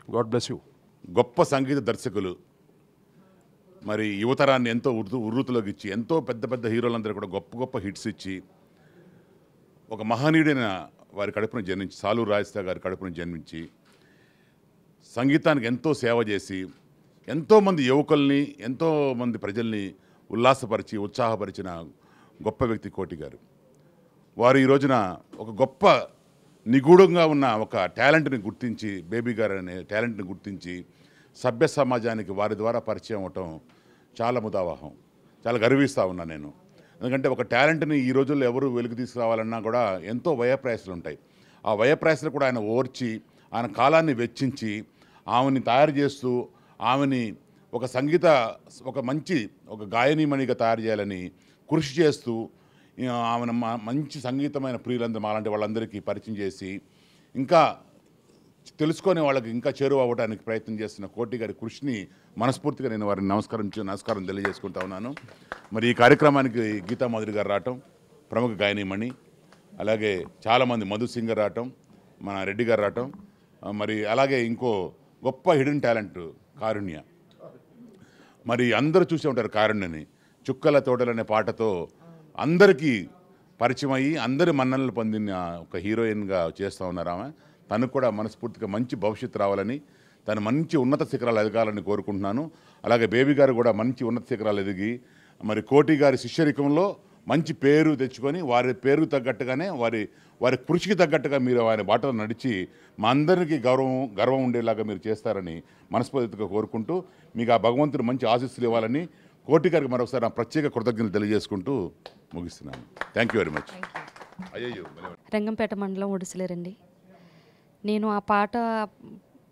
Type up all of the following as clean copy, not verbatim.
God bless you. గొప్ప సంగీత దర్శకులు, మరి యువతరాన్ని ఎంతో ఉర్రూతులోకి ఇచ్చి ఎంతో పెద్ద పెద్ద హీరోలందరూ కూడా గొప్ప గొప్ప హిట్స్ ఇచ్చి ఒక మహనీయుడైన వారి కడుపున జన్మించి, సాలూరు రాజేశా గారి కడుపున జన్మించి సంగీతానికి ఎంతో సేవ చేసి ఎంతోమంది యువకుల్ని ఎంతోమంది ప్రజల్ని ఉల్లాసపరిచి ఉత్సాహపరిచిన గొప్ప వ్యక్తి కోటి గారు. వారు ఈ రోజున ఒక గొప్ప నిగూఢంగా ఉన్న ఒక టాలెంట్ని గుర్తించి, బేబీ గారు అనే టాలెంట్ని గుర్తించి సభ్య సమాజానికి వారి ద్వారా పరిచయం అవటం చాలా ముదావహం. చాలా గర్విస్తూ ఉన్నాను నేను. ఎందుకంటే ఒక టాలెంట్ని ఈ రోజుల్లో ఎవరు వెలుగు తీసుకురావాలన్నా కూడా ఎంతో వ్యయప్రయాసాలు ఉంటాయి. ఆ వ్యయప్రయాసాలు కూడా ఆయన ఓర్చి, ఆయన కాలాన్ని వెచ్చించి ఆమెని తయారు చేస్తూ, ఆమెని ఒక మంచి గాయనీమణిగా తయారు చేయాలని కృషి చేస్తూ, ఆమెను మంచి సంగీతమైన ప్రియులందరూ అలాంటి వాళ్ళందరికీ పరిచయం చేసి ఇంకా తెలుసుకొని వాళ్ళకి ఇంకా చేరువ అవ్వడానికి ప్రయత్నం చేస్తున్న కోటి గారి కృషిని మనస్ఫూర్తిగా నేను వారిని నమస్కారం తెలియజేసుకుంటా ఉన్నాను. మరి ఈ కార్యక్రమానికి గీతా మాధురి గారు రావటం, ప్రముఖ గాయనీమణి, అలాగే చాలామంది మధు సింగర్ రావటం, మన రెడ్డి గారు రావటం, మరి అలాగే ఇంకో గొప్ప హిడెన్ టాలెంట్ కారుణ్య. మరి అందరూ చూసే ఉంటారు కారుణ్యని. చుక్కల తోటలు అనే పాటతో అందరికీ పరిచయం అయ్యి అందరి మన్ననలు పొందిన ఒక హీరోయిన్గా చేస్తూ ఉన్నారు ఆమె. తనకు కూడా మనస్ఫూర్తిగా మంచి భవిష్యత్తు రావాలని, తను మంచి ఉన్నత శిఖరాలు ఎదగాలని కోరుకుంటున్నాను. అలాగే బేబీ గారు కూడా మంచి ఉన్నత శిఖరాలు ఎదిగి మరి కోటి గారి శిష్యరికంలో మంచి పేరు తెచ్చుకొని వారి పేరుకు తగ్గట్టుగానే వారి కృషికి తగ్గట్టుగా మీరు ఆయన బాటలో నడిచి మా అందరికీ గర్వం ఉండేలాగా మీరు చేస్తారని మనస్ఫూర్తిగా కోరుకుంటూ, మీకు ఆ భగవంతుడు మంచి ఆశీస్సులు ఇవ్వాలని కోటి గారికి మరొకసారి నా ప్రత్యేక కృతజ్ఞతలు తెలియజేసుకుంటూ ముగిస్తున్నాను. Thank you very much. అయ్యో, రంగంపేట మండలం ఒడిసిలేరండి. నేను ఆ పాట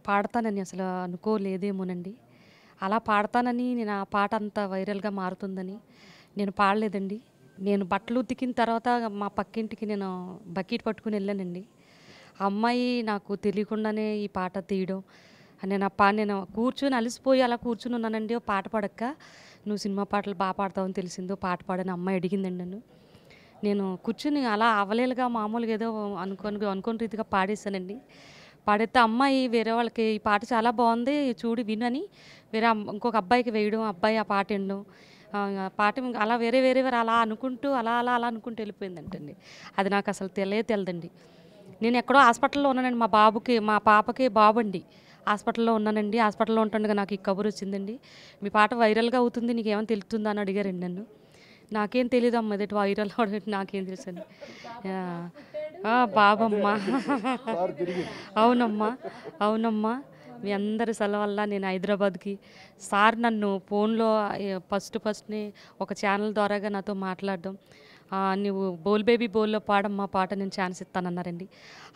పాడతానని అసలు అనుకోలేదేమోనండి. అలా పాడతానని, నేను ఆ పాట అంత వైరల్గా మారుతుందని నేను పాడలేదండి. నేను బట్టలు ఉతికిన తర్వాత మా పక్కింటికి నేను బకెట్ పట్టుకుని వెళ్ళానండి. ఆ అమ్మాయి నాకు తెలియకుండానే ఈ పాట తీయడం, నేను కూర్చొని అలసిపోయి అలా కూర్చుని ఉన్నానండి. ఓ పాట పాడక్క, నువ్వు సినిమా పాటలు బాగా పాడతావని తెలిసిందో, పాట పాడని అమ్మాయి అడిగిందండి నన్ను. నేను కూర్చుని అలా అవలేలుగా మామూలుగా ఏదో అనుకోని రీతిగా పాడేశానండి. పాడితే అమ్మాయి వేరే వాళ్ళకి ఈ పాట చాలా బాగుంది చూడు వినని ఇంకొక అబ్బాయికి వేయడం, అబ్బాయి ఆ పాట వినడం, పాట అలా వేరే అలా అనుకుంటూ అలా అనుకుంటూ వెళ్ళిపోయిందంటండి. అది నాకు అసలు తెలియదండి. నేను ఎక్కడో హాస్పిటల్లో ఉన్నానండి. మా పాపకి బాబు అండి, హాస్పిటల్లో ఉన్నానండి. హాస్పిటల్లో ఉంటుండగా నాకు ఈ కబురు వచ్చిందండి, మీ పాట వైరల్గా అవుతుంది, నీకేమైనా తెలుస్తుందా అని అడిగారండి నన్ను. నాకేం తెలియదు అమ్మ, అదేంటి వైరల్ అవడం నాకేం తెలుసండి. బాబమ్మ, అవునమ్మా మీ అందరి సెలవు వల్ల నేను హైదరాబాద్కి, సార్ నన్ను ఫోన్లో ఫస్ట్ని ఒక ఛానల్ ద్వారాగా నాతో మాట్లాడడం, నువ్వు బోల్ బేబీ బోల్లో పాడమ్మా పాట, నేను ఛాన్స్ ఇస్తానన్నారండి.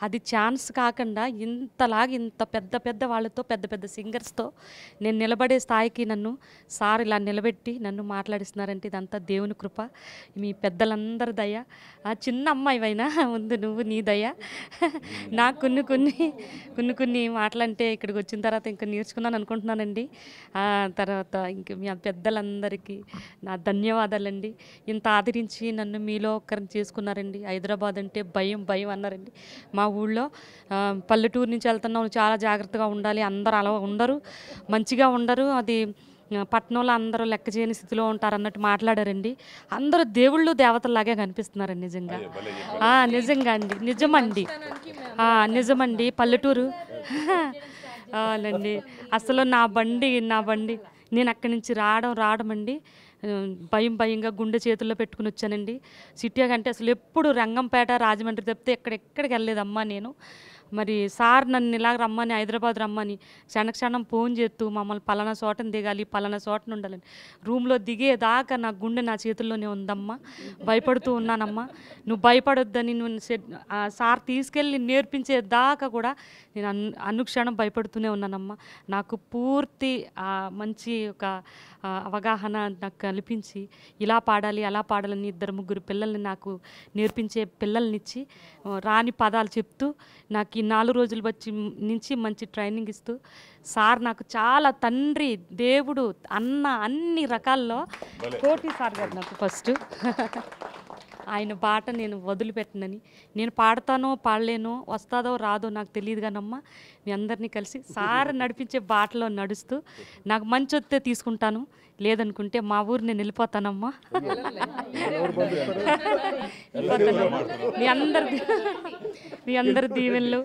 అది ఛాన్స్ కాకుండా ఇంత పెద్ద వాళ్ళతో పెద్ద సింగర్స్తో నేను నిలబడే స్థాయికి నన్ను సార్ ఇలా నిలబెట్టి నన్ను మాట్లాడిస్తున్నారంటే ఇదంతా దేవుని కృప, మీ పెద్దలందరి దయ. చిన్న అమ్మాయివైనా ముందు నువ్వు నీ దయ. నాకు కొన్ని మాటలంటే ఇక్కడికి వచ్చిన తర్వాత ఇంకా నేర్చుకున్నాను అనుకుంటున్నానండి. తర్వాత ఇంక మీ పెద్దలందరికీ నా ధన్యవాదాలండి. ఇంత ఆదరించి నన్ను మీలో ఒక్కరిని చేసుకున్నారండి. హైదరాబాద్ అంటే భయం అన్నారండి. మా ఊళ్ళో పల్లెటూరు నుంచి వెళ్తున్నాం, చాలా జాగ్రత్తగా ఉండాలి, అందరూ అలా ఉండరు, మంచిగా ఉండరు, అది పట్టణంలో అందరూ లెక్క చేయని స్థితిలో ఉంటారు అన్నట్టు మాట్లాడారండి. అందరూ దేవుళ్ళు దేవతల్లాగే కనిపిస్తున్నారండి నిజంగా. నిజమండి పల్లెటూరు అవునండి. అసలు నా బండి నేను అక్కడి నుంచి రావడం అండి భయంగా గుండె చేతుల్లో పెట్టుకుని వచ్చానండి. సిటీ అంటే అసలు ఎప్పుడు రంగంపేట, రాజమండ్రి తప్పితే ఎక్కడికి వెళ్ళలేదమ్మా నేను. మరి సార్ నన్ను ఇలా రమ్మని, హైదరాబాద్ రమ్మని క్షణం ఫోన్ చేస్తూ మమ్మల్ని పలానా చోటను దిగాలి, పలానా చోటను ఉండాలని, రూమ్లో దిగేదాకా నా గుండె నా చేతుల్లోనే ఉందమ్మా. భయపడుతూ ఉన్నానమ్మా. నువ్వు భయపడొద్దని సార్ తీసుకెళ్ళి నేర్పించేదాకా కూడా నేను అనుక్షణం భయపడుతూనే ఉన్నానమ్మా. నాకు పూర్తి మంచి ఒక అవగాహన నాకు కల్పించి ఇలా పాడాలి అలా పాడాలని 2-3 పిల్లల్ని నాకు నేర్పించే పిల్లల్నిచ్చి రాని పదాలు చెప్తూ నాకు ఈ 4 రోజులు నుంచి మంచి ట్రైనింగ్ ఇస్తూ సార్ నాకు చాలా తండ్రి, దేవుడు, అన్న అన్ని రకాల్లో కోటి సార్ గారు నాకు ఫస్ట్ ఆయన బాట నేను వదిలిపెట్టనని. నేను పాడతానో పాడలేనో, వస్తాదో రాదో నాకు తెలియదు కానమ్మా, మీ అందరినీ కలిసి సార్ నడిపించే బాటలో నడుస్తూ నాకు మంచి వస్తే తీసుకుంటాను, లేదనుకుంటే మా ఊరు నేను వెళ్ళిపోతానమ్మా. మీ అందరి దీవెనలు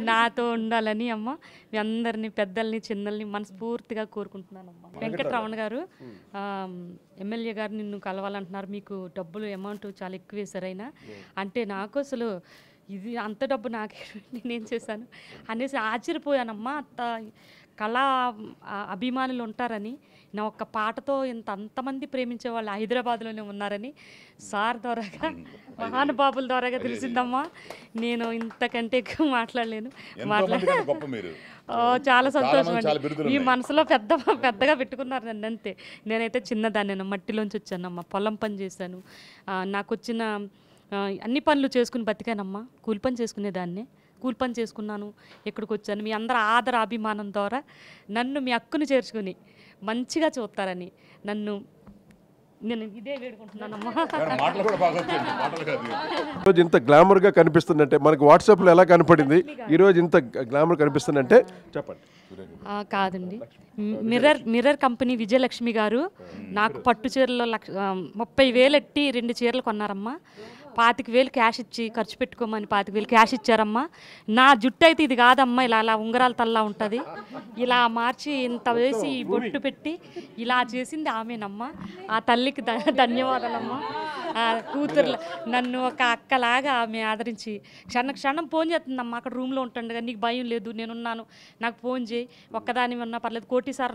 నాతో ఉండాలని అమ్మ, మీ అందరినీ పెద్దల్ని చిన్నల్ని మనస్ఫూర్తిగా కోరుకుంటున్నానమ్మా. వెంకటరమణ గారు ఎమ్మెల్యే గారు నిన్ను కలవాలంటున్నారు, మీకు డబ్బులు అమౌంట్ చాలా ఎక్కువ వేశారైనా అంటే నాకు అసలు ఇది అంత డబ్బు నాకే నేనేం చేశాను అనేసి ఆశ్చర్యపోయానమ్మా. కళా అభిమానులు ఉంటారని, నా ఒక్క పాటతో అంతమంది ప్రేమించే వాళ్ళు హైదరాబాద్లోనే ఉన్నారని సార్ ద్వారాగా, మహానుభావుల ద్వారాగా తెలిసిందమ్మా. నేను ఇంతకంటే ఎక్కువ మాట్లాడలేను. చాలా సంతోషం అండి. మీ మనసులో పెద్దగా పెట్టుకున్నారు నన్ను, అంతే. నేనైతే చిన్నదాన్ని, మట్టిలోంచి వచ్చానమ్మా, పొలం పని చేశాను. నాకు వచ్చిన అన్ని పనులు చేసుకుని బతికానమ్మా. కూలి పని చేసుకునేదాన్నే, కూలి పని చేసుకున్నాను, ఇక్కడికి వచ్చాను. మీ అందరి ఆదర అభిమానం ద్వారా నన్ను మీ హక్కును చేర్చుకుని మంచిగా చూస్తారని నేను ఇదే వేడుకుంటున్నానమ్మా. ఈరోజు ఇంత గ్లామర్గా కనిపిస్తుందంటే మనకు వాట్సాప్లో ఎలా కనపడింది, ఈరోజు ఇంత గ్లామర్ కనిపిస్తుందంటే చెప్పండి. కాదండి, మిర్రర్ కంపెనీ విజయలక్ష్మి గారు నాకు పట్టు చీరలో 30,000 ఎట్టి 2 చీరలు కొన్నారమ్మా. 25,000 క్యాష్ ఇచ్చి ఖర్చు పెట్టుకోమని 25,000 క్యాష్ ఇచ్చారమ్మా. నా జుట్టు అయితే ఇది కాదమ్మా, ఇలా ఉంగరాల తల్లా ఉంటుంది, ఇలా మార్చి ఇంత వేసి బొట్టు పెట్టి ఇలా చేసింది ఆమెనమ్మా. ఆ తల్లికి ధన్యవాదాలమ్మా. కూతురు నన్ను ఒక అక్కలాగా ఆమె ఆదరించి క్షణం ఫోన్ చేస్తుందమ్మా. అక్కడ రూమ్లో ఉంటుండగా, నీకు భయం లేదు, నేనున్నాను, నాకు ఫోన్ చేయి, ఒక్కదాని ఉన్నా పర్లేదు, కోటి సార్